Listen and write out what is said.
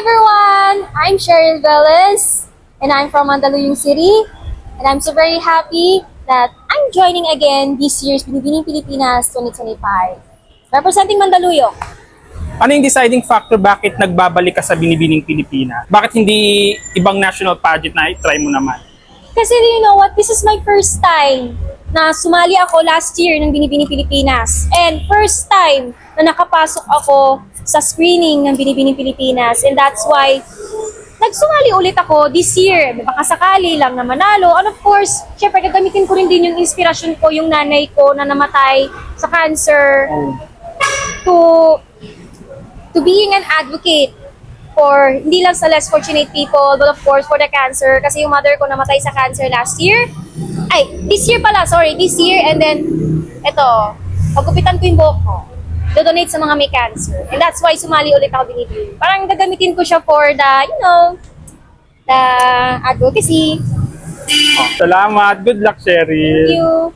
everyone! I'm Cheryl Velez, and I'm from Mandaluyong City. And I'm so very happy that I'm joining again this year's Binibining Pilipinas 2025. Representing Mandaluyong. Ano yung deciding factor bakit nagbabalik ka sa Binibining Pilipinas? Bakit hindi ibang national pageant na i-try mo naman? Kasi you know what, this is my first time na sumali ako last year ng Binibining Pilipinas. And first time na nakapasok ako sa screening ng Binibining Pilipinas. And that's why nagsumali ulit ako this year. Baka sakali lang na manalo. And of course, syempre gagamitin ko rin din yung inspirasyon ko, yung nanay ko na namatay sa cancer, to being an advocate for hindi lang sa less fortunate people, but of course for the cancer. Kasi yung mother ko namatay sa cancer last year. This year pala, sorry, this year. And then, eto, pagkupitan ko yung buhok ko. Do-donate sa mga may cancer. And that's why sumali ulit ako binibili. Parang gagamitin ko siya for the, the advocacy. Salamat. Good luck, Cheryl. Thank you.